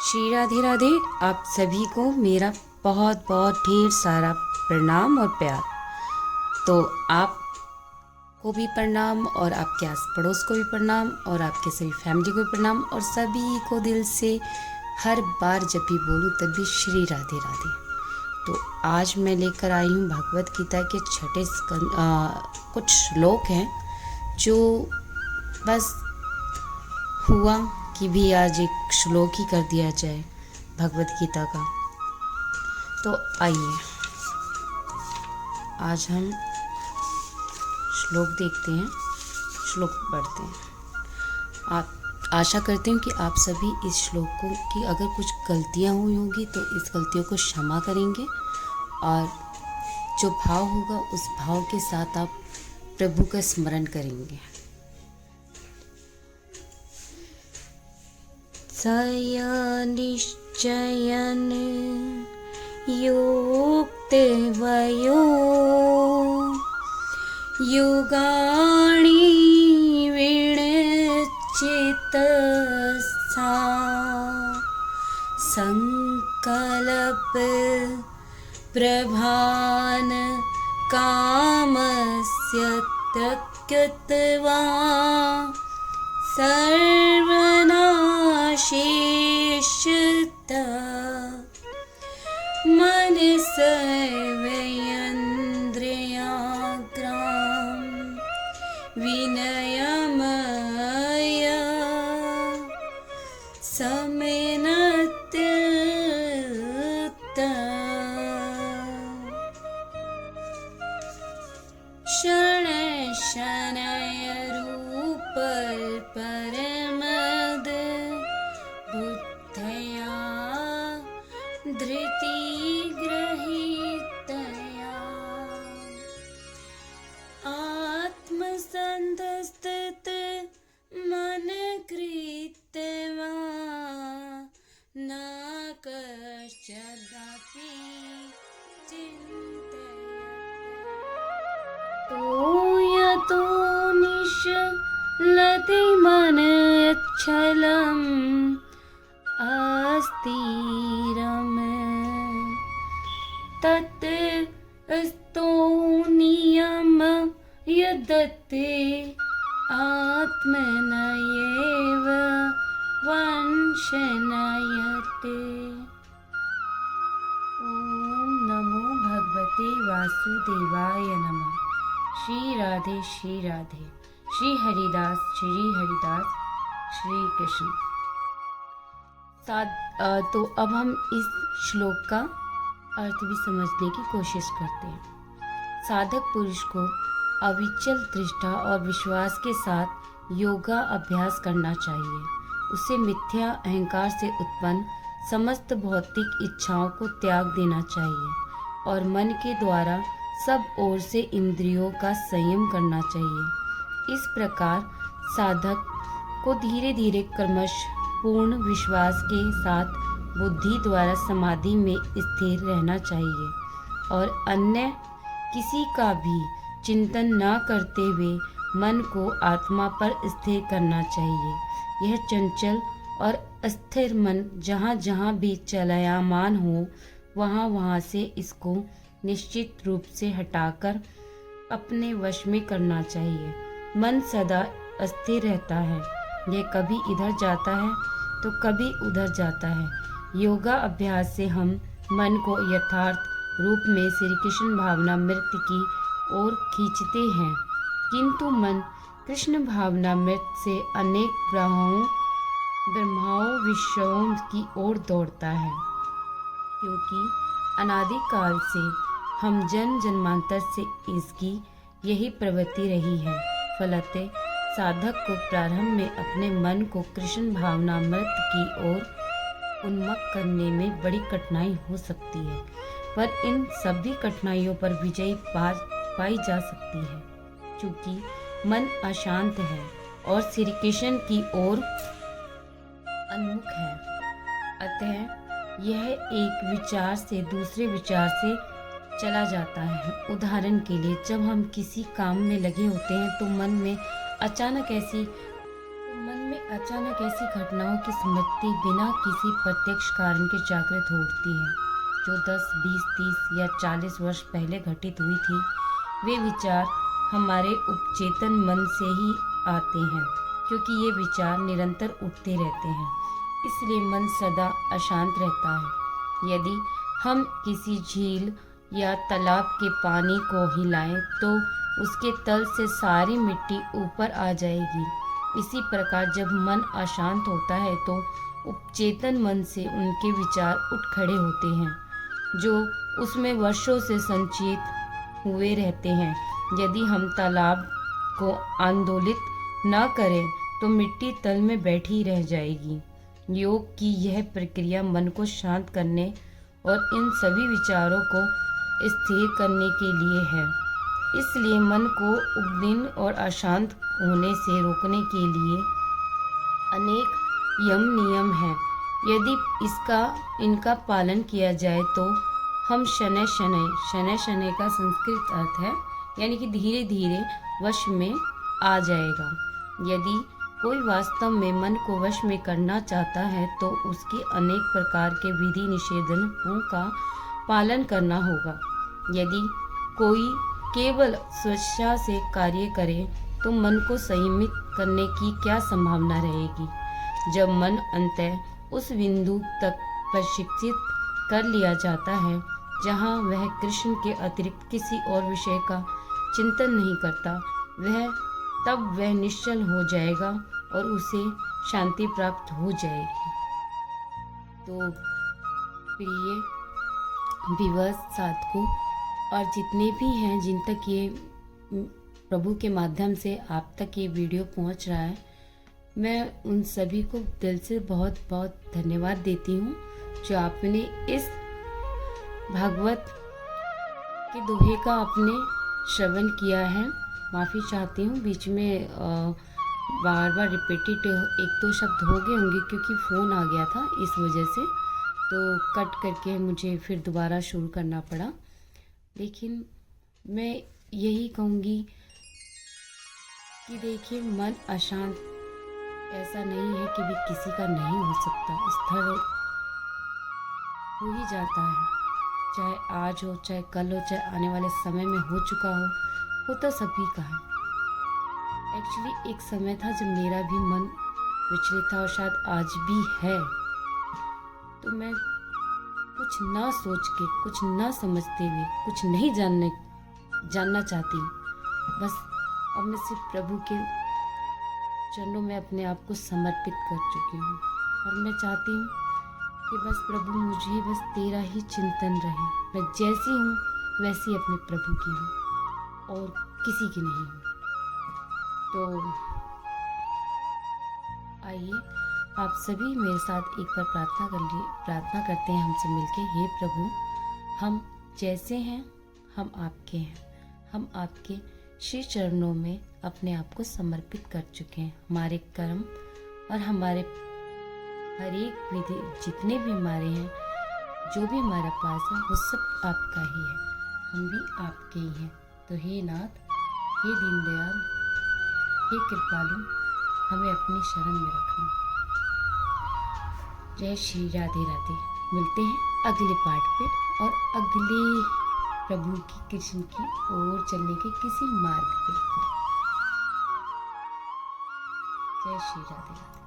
श्री राधे राधे। आप सभी को मेरा बहुत बहुत ढेर सारा प्रणाम और प्यार। तो आप को भी प्रणाम और आपके आस पड़ोस को भी प्रणाम और आपके सभी फैमिली को भी प्रणाम और सभी को दिल से हर बार जब भी बोलूँ तब भी श्री राधे राधे। तो आज मैं लेकर आई हूँ भगवत गीता के छठे कुछ श्लोक हैं जो बस हुआ कि भी आज एक श्लोक ही कर दिया जाए भगवत गीता का। तो आइए आज हम श्लोक देखते हैं, श्लोक पढ़ते हैं। आप आशा करते हैं कि आप सभी इस श्लोक की अगर कुछ गलतियां हुई होंगी तो इस गलतियों को क्षमा करेंगे और जो भाव होगा उस भाव के साथ आप प्रभु का स्मरण करेंगे। सया निश्चयन युक्तवयो युगाणि विणचितसा संकल्प प्रभान कामस्य त्यक्त्वा सर्वनाशेषतः मनसैवेन्द्रियाग्राम विनयमय समेनत्यता शनैः शनैरूप परमद बुद्धया धृतिगृहीतया आत्मसंतस्थित मन कृत्वा न कश्चिदपि चिन्तयति तो यतो निश्चलति मनश्चलम् अस्थिरम् तत् स्तोनियम यदते आत्मनयेव वंशनयते। ओम नमो भगवते वासुदेवाय नमः। श्री राधे श्री राधे। श्री हरिदास श्री कृष्ण। तो अब हम इस श्लोक का अर्थ भी समझने की कोशिश करते हैं। साधक पुरुष को अविचल दृष्टा और विश्वास के साथ योगा अभ्यास करना चाहिए। उसे मिथ्या अहंकार से उत्पन्न समस्त भौतिक इच्छाओं को त्याग देना चाहिए और मन के द्वारा सब ओर से इंद्रियों का संयम करना चाहिए। इस प्रकार साधक को धीरे धीरे क्रमश पूर्ण विश्वास के साथ बुद्धि द्वारा समाधि में स्थिर रहना चाहिए और अन्य किसी का भी चिंतन न करते हुए मन को आत्मा पर स्थिर करना चाहिए। यह चंचल और अस्थिर मन जहाँ जहाँ भी चलायमान हो वहाँ से इसको निश्चित रूप से हटाकर अपने वश में करना चाहिए। मन सदा अस्थिर रहता है, यह कभी इधर जाता है तो कभी उधर जाता है। योगा अभ्यास से हम मन को यथार्थ रूप में श्री कृष्ण भावनामृत की ओर खींचते हैं, किंतु मन कृष्ण भावनामृत से अनेक ब्रह्माओं विषयों की ओर दौड़ता है। क्योंकि अनादिकाल से हम जन्म जन्मांतर से इसकी यही प्रवृत्ति रही है। फलतः साधक को प्रारंभ में अपने मन को कृष्ण भावनामृत की ओर उन्मुख करने में बड़ी कठिनाई हो सकती है, पर इन सभी कठिनाइयों पर विजय पाई जा सकती है। चूँकि मन अशांत है और श्री कृष्ण की ओर उन्मुख है, अतः यह एक विचार से दूसरे विचार से चला जाता है। उदाहरण के लिए जब हम किसी काम में लगे होते हैं तो मन में अचानक ऐसी घटनाओं की स्मृति बिना किसी प्रत्यक्ष कारण के जागृत हो उठती है, जो 10, 20, 30 या 40 वर्ष पहले घटित हुई थी। वे विचार हमारे उपचेतन मन से ही आते हैं, क्योंकि ये विचार निरंतर उठते रहते हैं। इसलिए मन सदा अशांत रहता है। यदि हम किसी झील या तालाब के पानी को हिलाएं तो उसके तल से सारी मिट्टी ऊपर आ जाएगी। इसी प्रकार जब मन अशांत होता है तो उपचेतन मन से उनके विचार उठ खड़े होते हैं, जो उसमें वर्षों से संचित हुए रहते हैं। यदि हम तालाब को आंदोलित न करें तो मिट्टी तल में बैठी रह जाएगी। योग की यह प्रक्रिया मन को शांत करने और इन सभी विचारों को स्थिर करने के लिए है। इसलिए मन को उद्विग्न और अशांत होने से रोकने के लिए अनेक यम नियम हैं। यदि इनका पालन किया जाए तो हम शनैः शनैः का संस्कृत अर्थ है यानी कि धीरे धीरे वश में आ जाएगा। यदि कोई वास्तव में मन को वश में करना चाहता है तो उसके अनेक प्रकार के विधि निषेधों का पालन करना होगा। यदि कोई केवल स्वेच्छा से कार्य करे तो मन को संयमित करने की क्या संभावना रहेगी। जब मन अंततः उस बिंदु तक प्रशिक्षित कर लिया जाता है जहाँ वह कृष्ण के अतिरिक्त किसी और विषय का चिंतन नहीं करता, तब वह निश्चल हो जाएगा और उसे शांति प्राप्त हो जाएगी। तो प्रिय विवश साधकों और जितने भी हैं जिन तक ये प्रभु के माध्यम से आप तक ये वीडियो पहुंच रहा है, मैं उन सभी को दिल से बहुत बहुत धन्यवाद देती हूँ जो आपने इस भागवत के दोहे का आपने श्रवण किया है। माफ़ी चाहती हूँ, बीच में बार बार रिपीटेड 1-2 शब्द हो गए होंगे क्योंकि फ़ोन आ गया था, इस वजह से तो कट करके मुझे फिर दोबारा शुरू करना पड़ा। लेकिन मैं यही कहूँगी कि देखिए, मन अशांत ऐसा नहीं है कि भी किसी का नहीं हो सकता, स्थिर हो ही जाता है। चाहे आज हो, चाहे कल हो, चाहे आने वाले समय में हो चुका हो तो सभी का है। एक्चुअली एक समय था जब मेरा भी मन विचलित था और शायद आज भी है। तो मैं कुछ ना सोच के, कुछ ना समझते हुए, कुछ नहीं जानना चाहती हूँ। बस अब मैं सिर्फ प्रभु के चरणों में अपने आप को समर्पित कर चुकी हूँ और मैं चाहती हूँ कि बस प्रभु मुझे बस तेरा ही चिंतन रहे। मैं जैसी हूँ वैसी अपने प्रभु की हूँ और किसी की नहीं हूँ। तो आइए आप सभी मेरे साथ एक बार प्रार्थना करते हैं हमसे मिलके। हे प्रभु, हम जैसे हैं हम आपके हैं, हम आपके श्री चरणों में अपने आप को समर्पित कर चुके हैं। हमारे कर्म और हमारे हर एक विधि जितने भी हमारे हैं, जो भी हमारे पास है, वो सब आपका ही है, हम भी आपके ही हैं। तो हे नाथ, हे दीनदयाल, हे कृपालु, हमें अपनी शरण में रखना। जय श्री राधे राधे। मिलते हैं अगले पार्ट पे और अगले प्रभु की कृष्ण की ओर चलने के किसी मार्ग पे। जय श्री राधे राधे।